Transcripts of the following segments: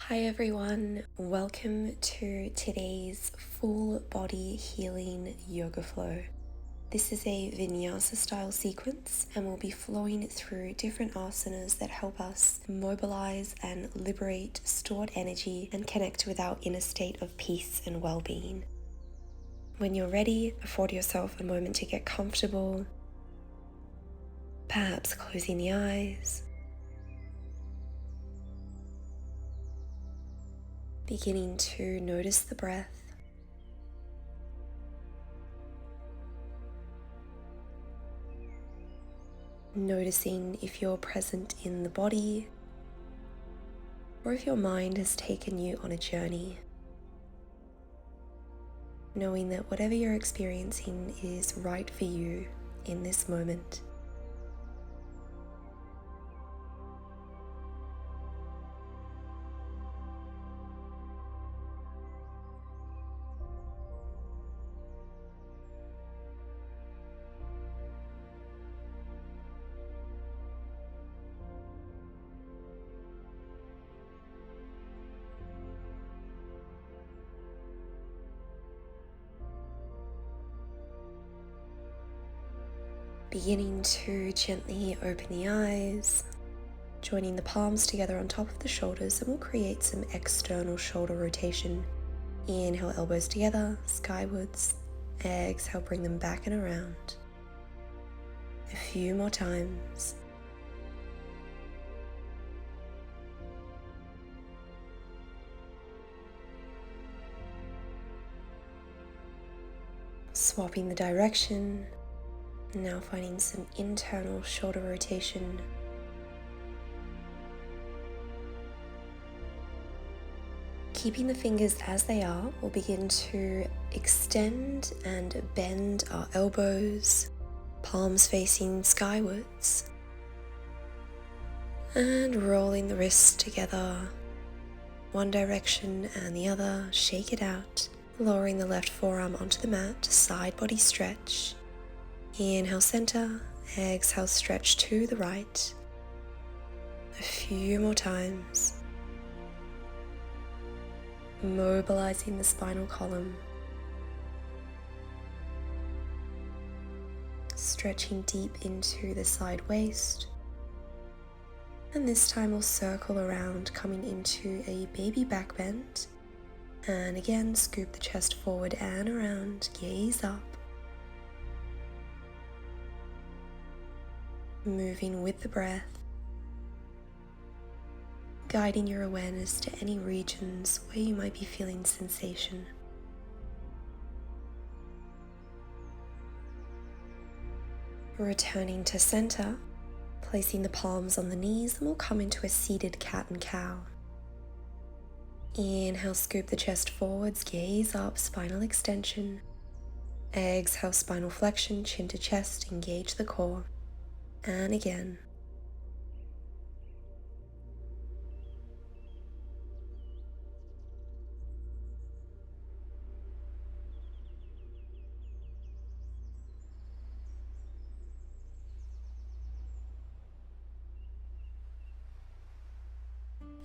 Hi everyone, welcome to today's full body healing yoga flow. This is a Vinyasa style sequence and we'll be flowing through different asanas that help us mobilize and liberate stored energy and connect with our inner state of peace and well-being. When you're ready, afford yourself a moment to get comfortable, perhaps closing the eyes. Beginning to notice the breath. Noticing if you're present in the body or if your mind has taken you on a journey. Knowing that whatever you're experiencing is right for you in this moment. Beginning to gently open the eyes, joining the palms together on top of the shoulders, and we'll create some external shoulder rotation. Inhale, elbows together, skywards. Exhale, bring them back and around. A few more times. Swapping the direction. Now finding some internal shoulder rotation. Keeping the fingers as they are, we'll begin to extend and bend our elbows, palms facing skywards, and rolling the wrists together, one direction and the other, shake it out, lowering the left forearm onto the mat, side body stretch. Inhale, center. Exhale, stretch to the right. A few more times. Mobilizing the spinal column. Stretching deep into the side waist. And this time we'll circle around, coming into a baby back bend. And again, scoop the chest forward and around, gaze up. Moving with the breath, guiding your awareness to any regions where you might be feeling sensation. Returning to center, placing the palms on the knees, and we'll come into a seated cat and cow. Inhale, scoop the chest forwards, gaze up, spinal extension. Exhale, spinal flexion, chin to chest, engage the core. And again.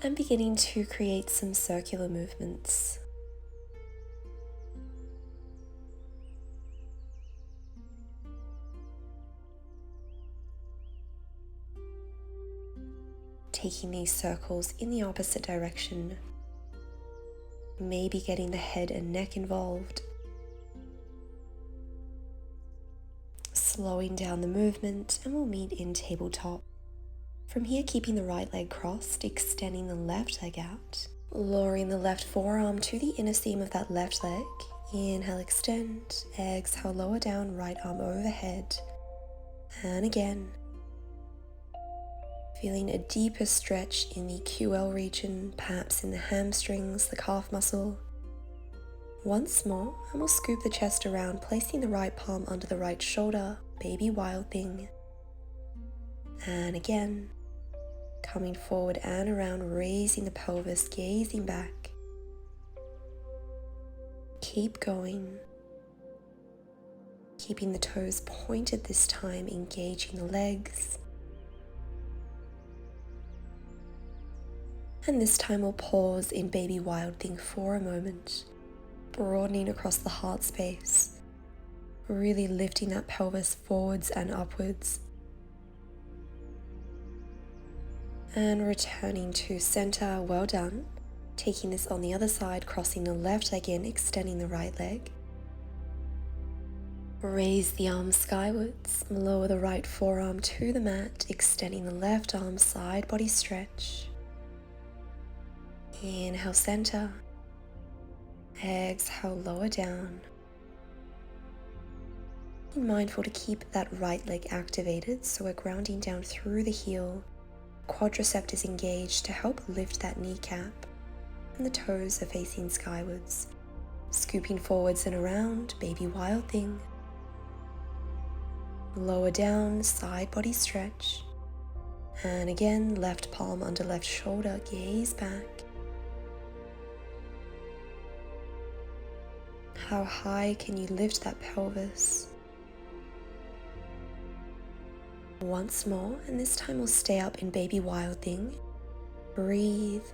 And beginning to create some circular movements. Taking these circles in the opposite direction, maybe getting the head and neck involved, slowing down the movement, and we'll meet in tabletop. From here, keeping the right leg crossed, extending the left leg out, lowering the left forearm to the inner seam of that left leg. Inhale, extend. Exhale, lower down, right arm overhead. And again. Feeling a deeper stretch in the QL region, perhaps in the hamstrings, the calf muscle. Once more, and we'll scoop the chest around, placing the right palm under the right shoulder, baby wild thing. And again, coming forward and around, raising the pelvis, gazing back. Keep going. Keeping the toes pointed this time, engaging the legs. And this time we'll pause in baby wild thing for a moment, broadening across the heart space, really lifting that pelvis forwards and upwards. And returning to center, well done. Taking this on the other side, crossing the left leg in, extending the right leg. Raise the arms skywards, lower the right forearm to the mat, extending the left arm, side body stretch. Inhale, center. Exhale, lower down. Be mindful to keep that right leg activated, so we're grounding down through the heel. Quadricep is engaged to help lift that kneecap, and the toes are facing skywards. Scooping forwards and around, baby wild thing. Lower down, side body stretch. And again, left palm under left shoulder, gaze back. How high can you lift that pelvis? Once more, and this time we'll stay up in baby wild thing. Breathe.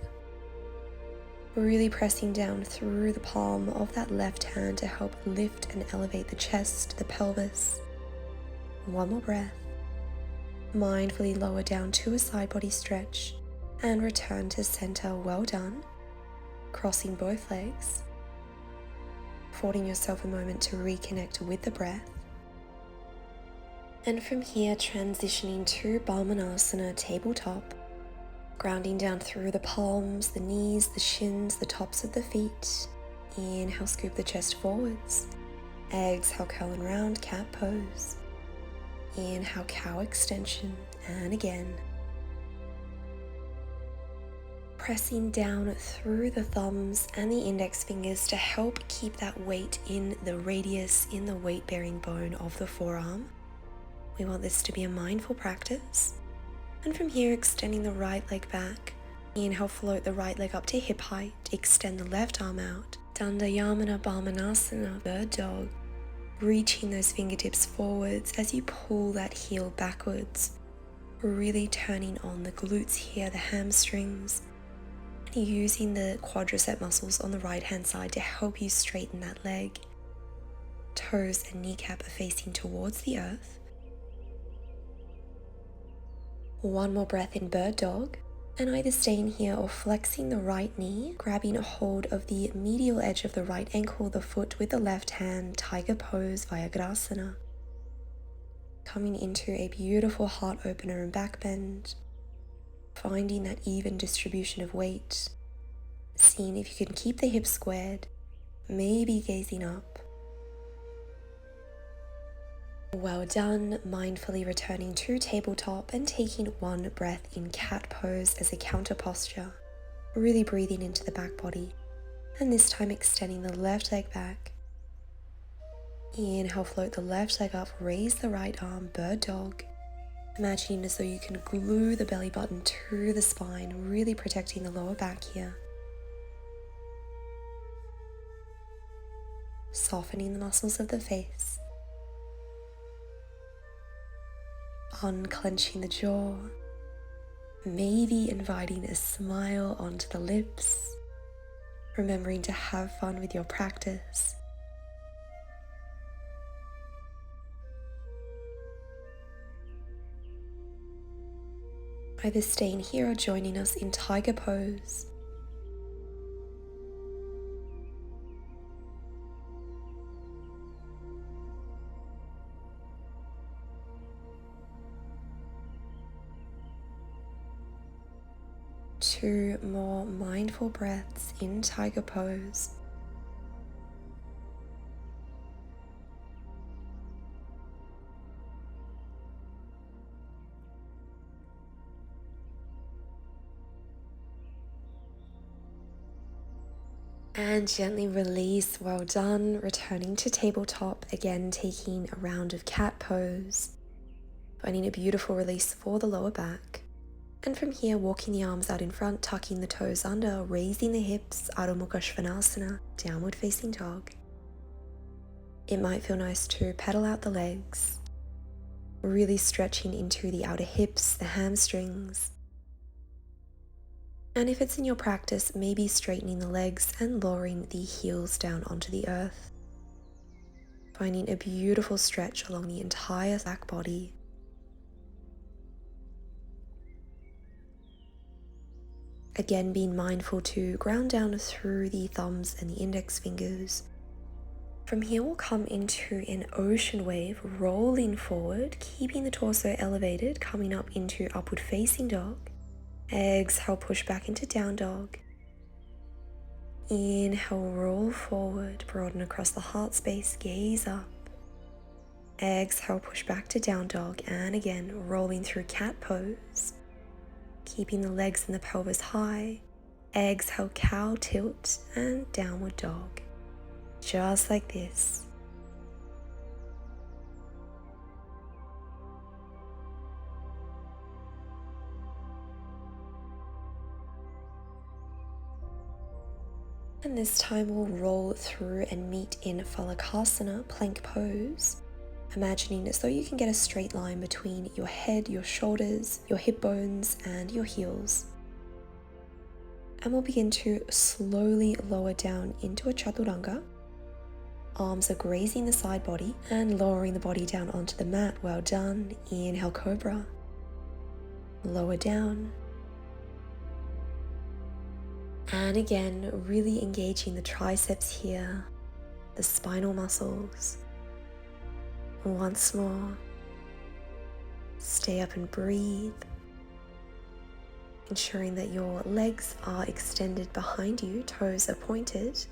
Really pressing down through the palm of that left hand to help lift and elevate the chest, the pelvis. One more breath. Mindfully lower down to a side body stretch and return to center. Well done. Crossing both legs. Affording yourself a moment to reconnect with the breath. And from here, transitioning to Balmanasana, tabletop. Grounding down through the palms, the knees, the shins, the tops of the feet. Inhale, scoop the chest forwards. Exhale, curl and round, cat pose. Inhale, cow extension, and again. Pressing down through the thumbs and the index fingers to help keep that weight in the radius, in the weight-bearing bone of the forearm. We want this to be a mindful practice. And from here, extending the right leg back. Inhale, float the right leg up to hip height. Extend the left arm out. Dandayamana Balmanasana, bird dog. Reaching those fingertips forwards as you pull that heel backwards. Really turning on the glutes here, the hamstrings. And using the quadricep muscles on the right hand side to help you straighten that leg. Toes and kneecap are facing towards the earth. One more breath in bird dog. And either staying here or flexing the right knee, grabbing a hold of the medial edge of the right ankle, the foot with the left hand, tiger pose, Virabhadrasana. Coming into a beautiful heart opener and back bend. Finding that even distribution of weight. Seeing if you can keep the hips squared, maybe gazing up. Well done. Mindfully returning to tabletop and taking one breath in cat pose as a counter posture. Really breathing into the back body. And this time extending the left leg back. Inhale, float the left leg up, raise the right arm, bird dog. Imagining as though you can glue the belly button to the spine, really protecting the lower back here. Softening the muscles of the face. Unclenching the jaw, maybe inviting a smile onto the lips, remembering to have fun with your practice. Either staying here or joining us in tiger pose. Two more mindful breaths in tiger pose. And gently release. Well done. Returning to tabletop, again taking a round of cat pose. Finding a beautiful release for the lower back. And from here, walking the arms out in front, tucking the toes under, raising the hips, Ardha Chandrasana, downward facing dog. It might feel nice to pedal out the legs, really stretching into the outer hips, the hamstrings. And if it's in your practice, maybe straightening the legs and lowering the heels down onto the earth. Finding a beautiful stretch along the entire back body. Again, being mindful to ground down through the thumbs and the index fingers. From here, we'll come into an ocean wave, rolling forward, keeping the torso elevated, coming up into upward facing dog. Exhale, push back into down dog. Inhale, roll forward, broaden across the heart space, gaze up. Exhale, push back to down dog, and again, rolling through cat pose. Keeping the legs and the pelvis high. Exhale, cow tilt, and downward dog. Just like this. And this time we'll roll through and meet in Phalakasana, plank pose. Imagining as though you can get a straight line between your head, your shoulders, your hip bones, and your heels. And we'll begin to slowly lower down into a chaturanga. Arms are grazing the side body and lowering the body down onto the mat. Well done. Inhale, cobra. Lower down. And again, really engaging the triceps here, the spinal muscles. Once more. Stay up and breathe. Ensuring that your legs are extended behind you, toes are pointed.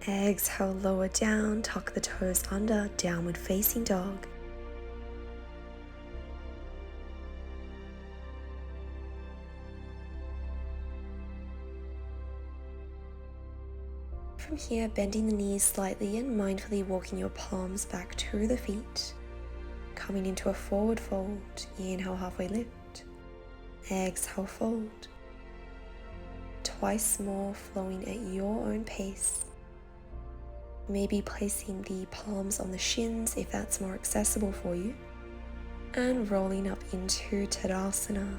Exhale, lower down, tuck the toes under, downward facing dog. From here, bending the knees slightly and mindfully walking your palms back to the feet. Coming into a forward fold. Inhale, halfway lift. Exhale, fold. Twice more, flowing at your own pace. Maybe placing the palms on the shins if that's more accessible for you. And rolling up into Tadasana.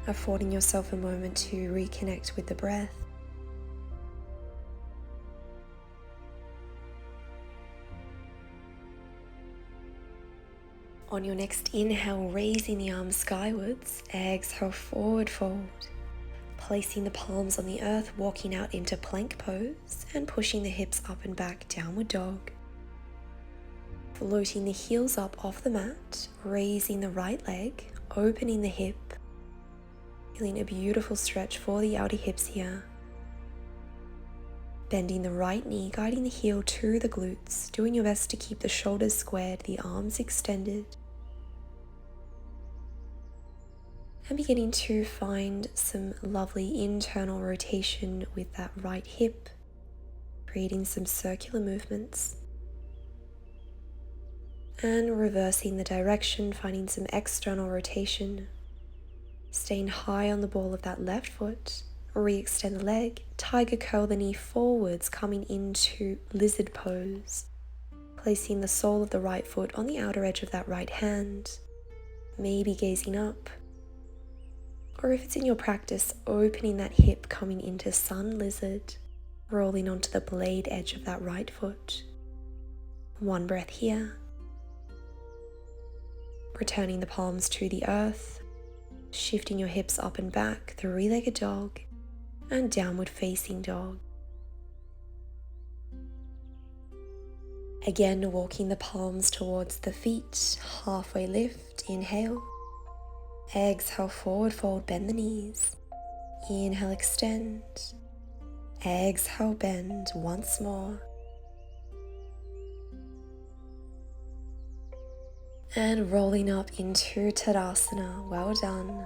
Affording yourself a moment to reconnect with the breath. On your next inhale, raising the arms skywards. Exhale, forward fold. Placing the palms on the earth, walking out into plank pose and pushing the hips up and back, downward dog. Floating the heels up off the mat, raising the right leg, opening the hip. Feeling a beautiful stretch for the outer hips here. Bending the right knee, guiding the heel to the glutes, doing your best to keep the shoulders squared, the arms extended. And beginning to find some lovely internal rotation with that right hip, creating some circular movements. And reversing the direction, finding some external rotation. Staying high on the ball of that left foot, re-extend the leg, tiger curl the knee forwards, coming into lizard pose. Placing the sole of the right foot on the outer edge of that right hand, maybe gazing up. Or if it's in your practice, opening that hip, coming into sun lizard, rolling onto the blade edge of that right foot. One breath here. Returning the palms to the earth. Shifting your hips up and back, three-legged dog, and downward facing dog. Again, walking the palms towards the feet, halfway lift, inhale. Exhale, forward fold, bend the knees. Inhale, extend. Exhale, bend once more. And rolling up into Tadasana. Well done.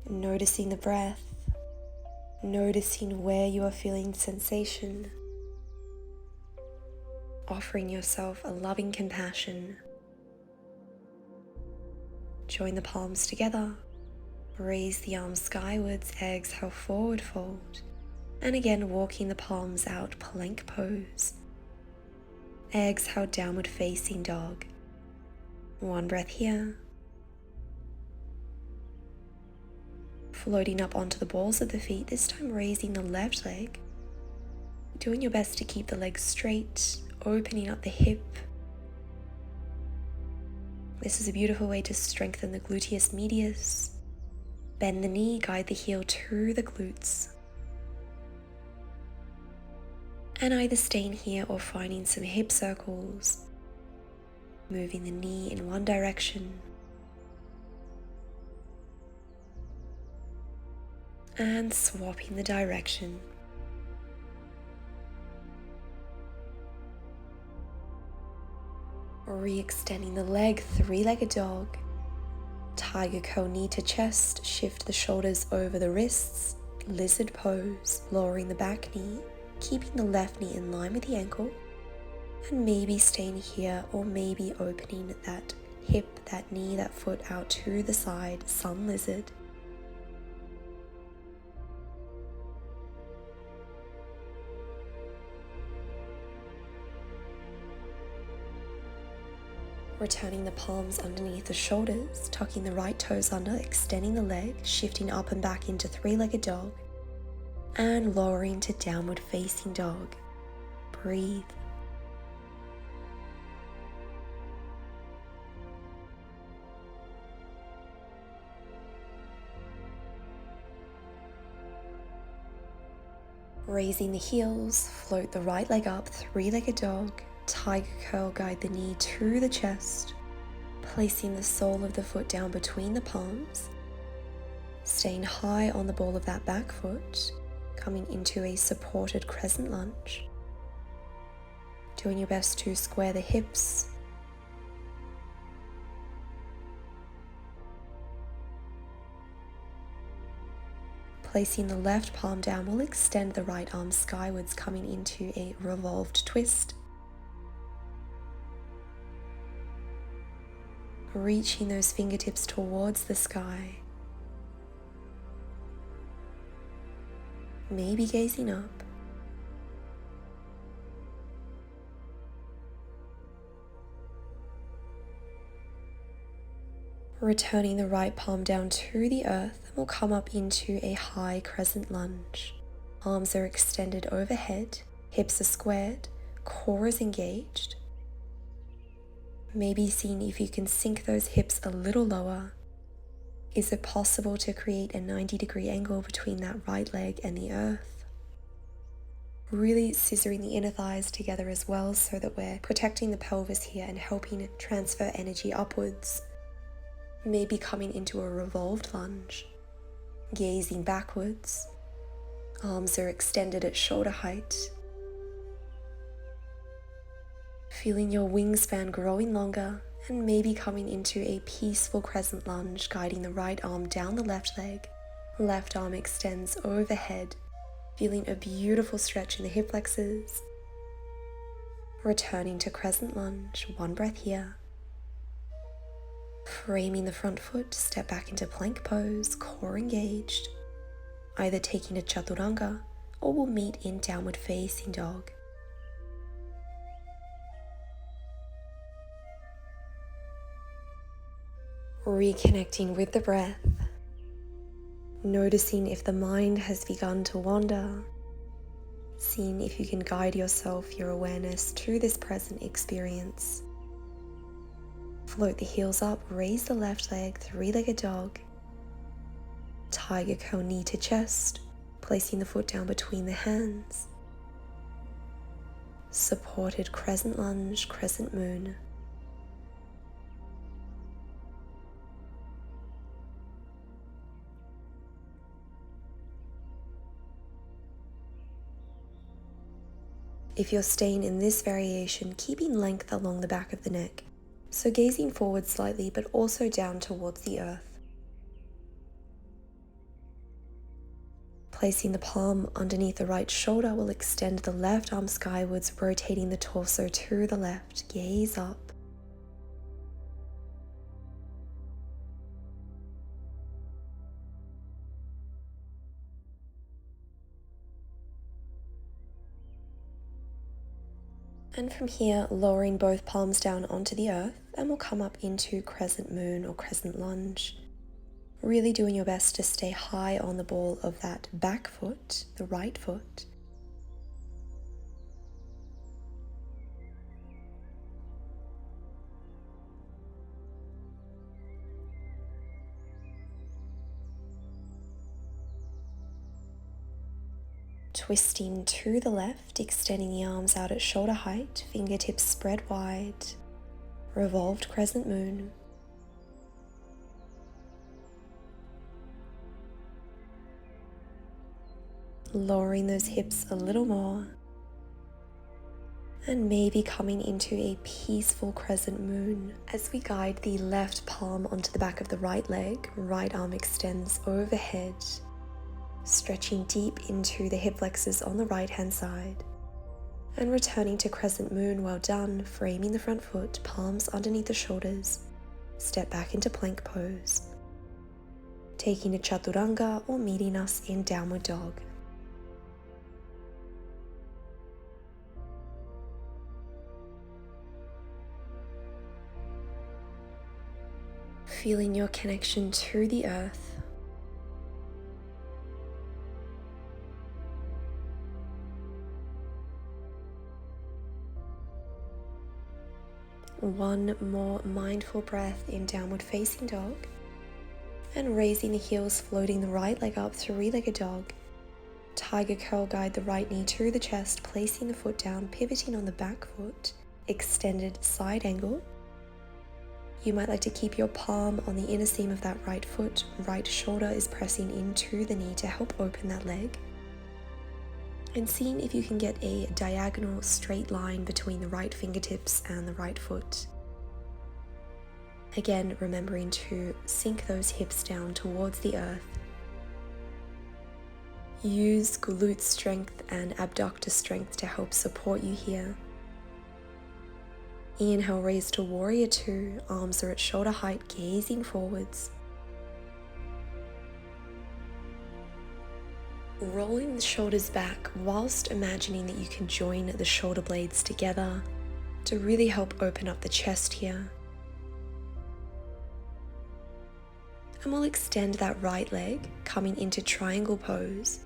Noticing the breath. Noticing where you are feeling sensation. Offering yourself a loving compassion. Join the palms together. Raise the arms skywards. Exhale, forward fold. And again, walking the palms out, plank pose. Exhale, downward facing dog. One breath here. Floating up onto the balls of the feet, this time raising the left leg. Doing your best to keep the leg straight, opening up the hip. This is a beautiful way to strengthen the gluteus medius. Bend the knee, guide the heel to the glutes. And either staying here or finding some hip circles. Moving the knee in one direction. And swapping the direction. Re-extending the leg, three-legged dog. Tiger curl, knee to chest, shift the shoulders over the wrists, lizard pose, lowering the back knee, keeping the left knee in line with the ankle, and maybe staying here or maybe opening that hip, that knee, that foot out to the side, sun lizard. Returning the palms underneath the shoulders, tucking the right toes under, extending the leg, shifting up and back into three-legged dog, and lowering to downward facing dog. Breathe. Raising the heels, float the right leg up, three-legged dog. Tiger curl, guide the knee to the chest, placing the sole of the foot down between the palms, staying high on the ball of that back foot, coming into a supported crescent lunge. Doing your best to square the hips. Placing the left palm down, we'll extend the right arm skywards, coming into a revolved twist. Reaching those fingertips towards the sky. Maybe gazing up. Returning the right palm down to the earth, and we'll come up into a high crescent lunge. Arms are extended overhead, hips are squared, core is engaged. Maybe seeing if you can sink those hips a little lower. Is it possible to create a 90-degree angle between that right leg and the earth? Really scissoring the inner thighs together as well, so that we're protecting the pelvis here and helping transfer energy upwards. Maybe coming into a revolved lunge, gazing backwards. Arms are extended at shoulder height. Feeling your wingspan growing longer, and maybe coming into a peaceful crescent lunge, guiding the right arm down the left leg. Left arm extends overhead, feeling a beautiful stretch in the hip flexors. Returning to crescent lunge, one breath here. Framing the front foot, step back into plank pose, core engaged. Either taking a chaturanga or we'll meet in downward facing dog. Reconnecting with the breath, noticing if the mind has begun to wander, seeing if you can guide yourself, your awareness to this present experience. Float the heels up, raise the left leg, three-legged dog. Tiger curl, knee to chest, placing the foot down between the hands. Supported crescent lunge, crescent moon. If you're staying in this variation, keeping length along the back of the neck, so gazing forward slightly but also down towards the earth. Placing the palm underneath the right shoulder, we'll extend the left arm skywards, rotating the torso to the left. Gaze up. And from here, lowering both palms down onto the earth, and we'll come up into crescent moon or crescent lunge. Really doing your best to stay high on the ball of that back foot, the right foot. Twisting to the left, extending the arms out at shoulder height, fingertips spread wide, revolved crescent moon. Lowering those hips a little more, and maybe coming into a peaceful crescent moon. As we guide the left palm onto the back of the right leg, right arm extends overhead, stretching deep into the hip flexors on the right hand side. And returning to crescent moon, well done, framing the front foot, palms underneath the shoulders, step back into plank pose. Taking a chaturanga or meeting us in downward dog. Feeling your connection to the earth. One more mindful breath in downward facing dog. And raising the heels, floating the right leg up, three-legged dog. Tiger curl, guide the right knee to the chest, placing the foot down, pivoting on the back foot, extended side angle. You might like to keep your palm on the inner seam of that right foot. Right shoulder is pressing into the knee to help open that leg. And seeing if you can get a diagonal straight line between the right fingertips and the right foot. Again, remembering to sink those hips down towards the earth. Use glute strength and abductor strength to help support you here. Inhale, raise to warrior two, arms are at shoulder height, gazing forwards. Rolling the shoulders back whilst imagining that you can join the shoulder blades together to really help open up the chest here. And we'll extend that right leg, coming into triangle pose.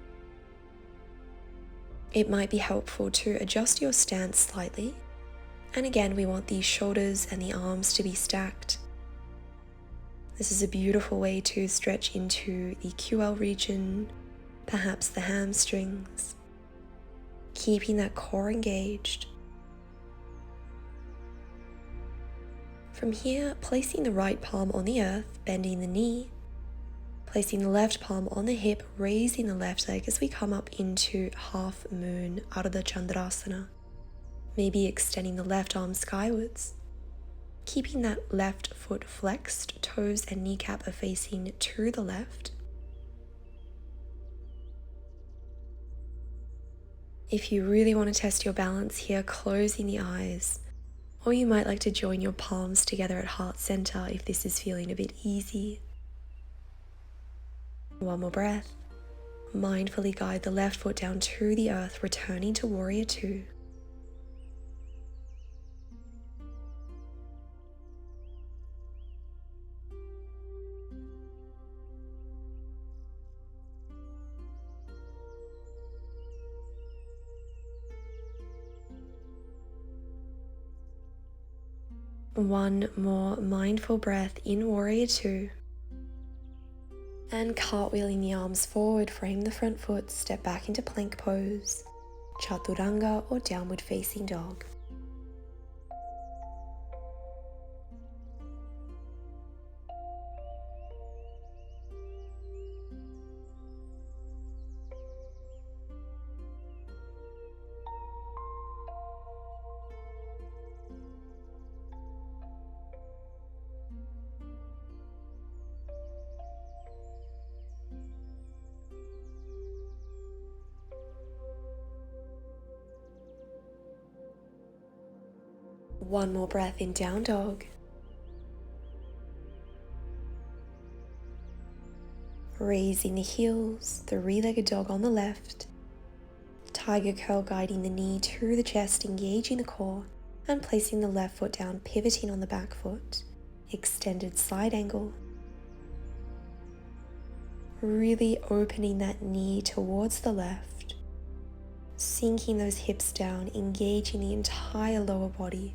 It might be helpful to adjust your stance slightly. And again, we want the shoulders and the arms to be stacked. This is a beautiful way to stretch into the QL region, perhaps the hamstrings, keeping that core engaged. From here, placing the right palm on the earth, bending the knee, placing the left palm on the hip, raising the left leg as we come up into half moon, Ardha Chandrasana. Maybe extending the left arm skywards. Keeping that left foot flexed, toes and kneecap are facing to the left. If you really want to test your balance here, closing the eyes. Or you might like to join your palms together at heart center if this is feeling a bit easy. One more breath. Mindfully guide the left foot down to the earth, returning to warrior two. One more mindful breath in warrior two. And cartwheeling the arms forward, frame the front foot, step back into plank pose, chaturanga or downward facing dog. One more breath in down dog. Raising the heels, three-legged dog on the left. Tiger curl, guiding the knee to the chest, engaging the core, and placing the left foot down, pivoting on the back foot. Extended side angle. Really opening that knee towards the left, sinking those hips down, engaging the entire lower body.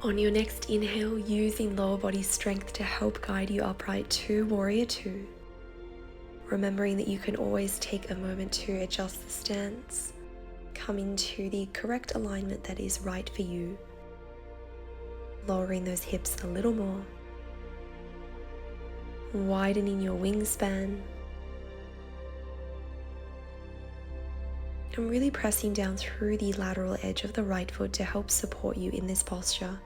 On your next inhale, using lower body strength to help guide you upright to Warrior Two. Remembering that you can always take a moment to adjust the stance, coming to the correct alignment that is right for you. Lowering those hips a little more. Widening your wingspan. And really pressing down through the lateral edge of the right foot to help support you in this posture.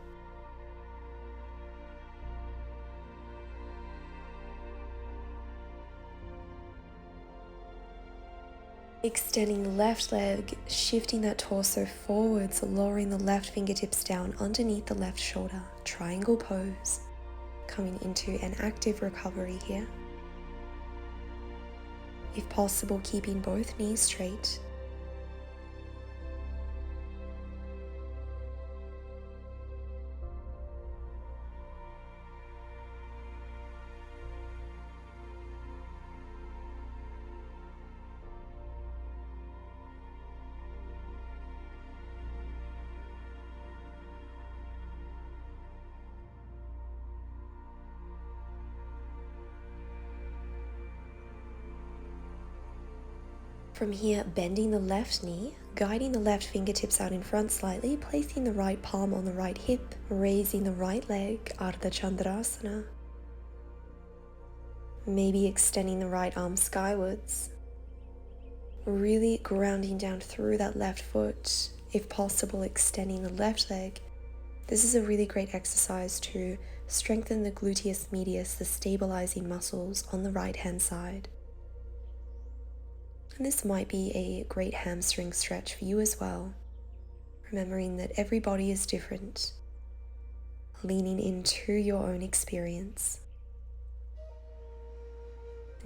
Extending the left leg, shifting that torso forwards, lowering the left fingertips down underneath the left shoulder. Triangle pose. Coming into an active recovery here. If possible, keeping both knees straight. From here, bending the left knee, guiding the left fingertips out in front slightly, placing the right palm on the right hip, raising the right leg, Ardha Chandrasana. Maybe extending the right arm skywards. Really grounding down through that left foot, if possible extending the left leg. This is a really great exercise to strengthen the gluteus medius, the stabilizing muscles on the right hand side. And this might be a great hamstring stretch for you as well, remembering that every body is different, leaning into your own experience.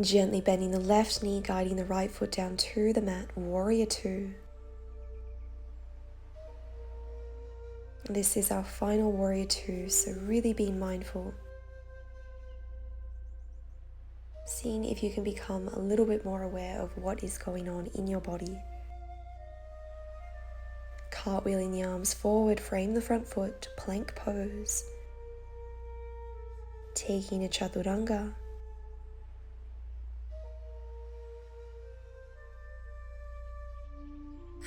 Gently bending the left knee, guiding the right foot down to the mat, Warrior Two. This is our final Warrior Two, so really being mindful. Seeing if you can become a little bit more aware of what is going on in your body. Cartwheeling the arms forward, frame the front foot, plank pose. Taking a chaturanga.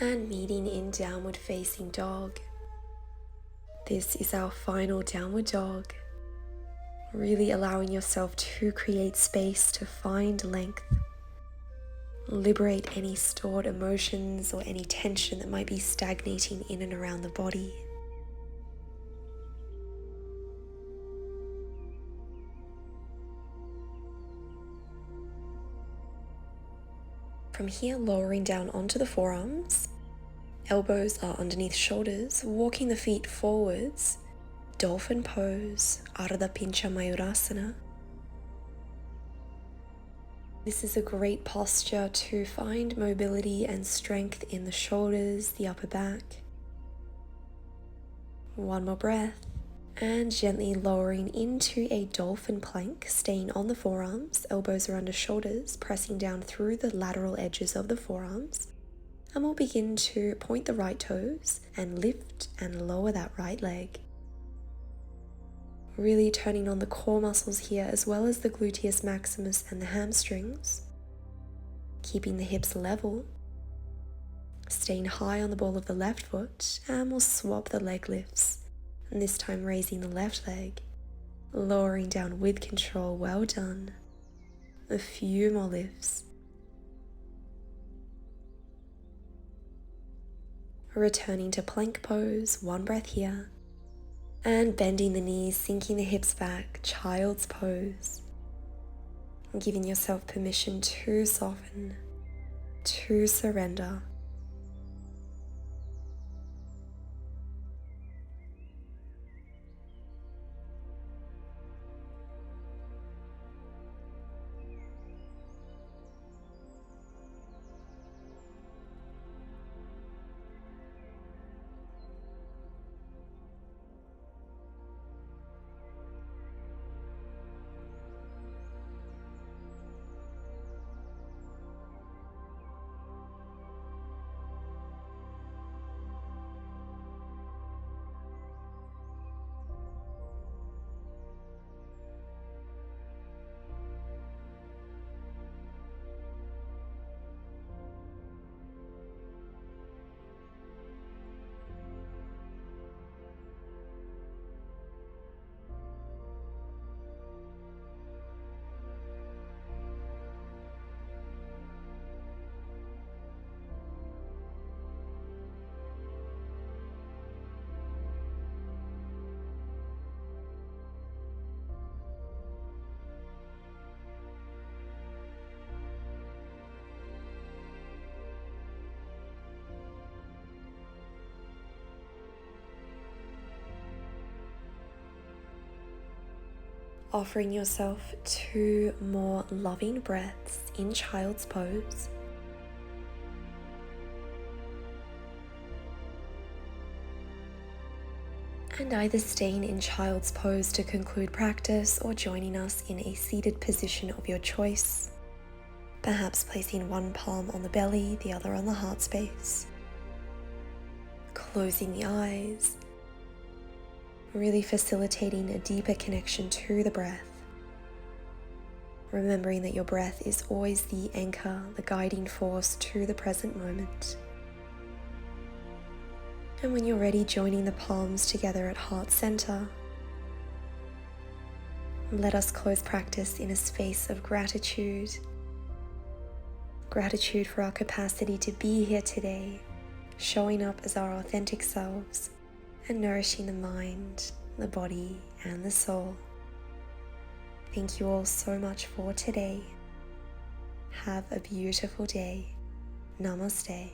And meeting in downward facing dog. This is our final downward dog. Really allowing yourself to create space to find length. Liberate any stored emotions or any tension that might be stagnating in and around the body. From here, lowering down onto the forearms. Elbows are underneath shoulders, walking the feet forwards. Dolphin pose, Ardha Mayurasana. This is a great posture to find mobility and strength in the shoulders, the upper back. One more breath, and gently lowering into a dolphin plank, staying on the forearms, elbows are under shoulders, pressing down through the lateral edges of the forearms. And we'll begin to point the right toes and lift and lower that right leg. Really turning on the core muscles here as well as the gluteus maximus and the hamstrings. Keeping the hips level. Staying high on the ball of the left foot, and we'll swap the leg lifts. And this time raising the left leg, lowering down with control. Well done. A few more lifts. Returning to plank pose, one breath here. And bending the knees, sinking the hips back, child's pose. Giving yourself permission to soften, to surrender. Offering yourself 2 more loving breaths in child's pose. And either staying in child's pose to conclude practice or joining us in a seated position of your choice. Perhaps placing one palm on the belly, the other on the heart space. Closing the eyes. Really facilitating a deeper connection to the breath. Remembering that your breath is always the anchor, the guiding force to the present moment. And when you're ready, joining the palms together at heart center. Let us close practice in a space of gratitude. Gratitude for our capacity to be here today, showing up as our authentic selves and nourishing the mind, the body, and the soul. Thank you all so much for today. Have a beautiful day. Namaste.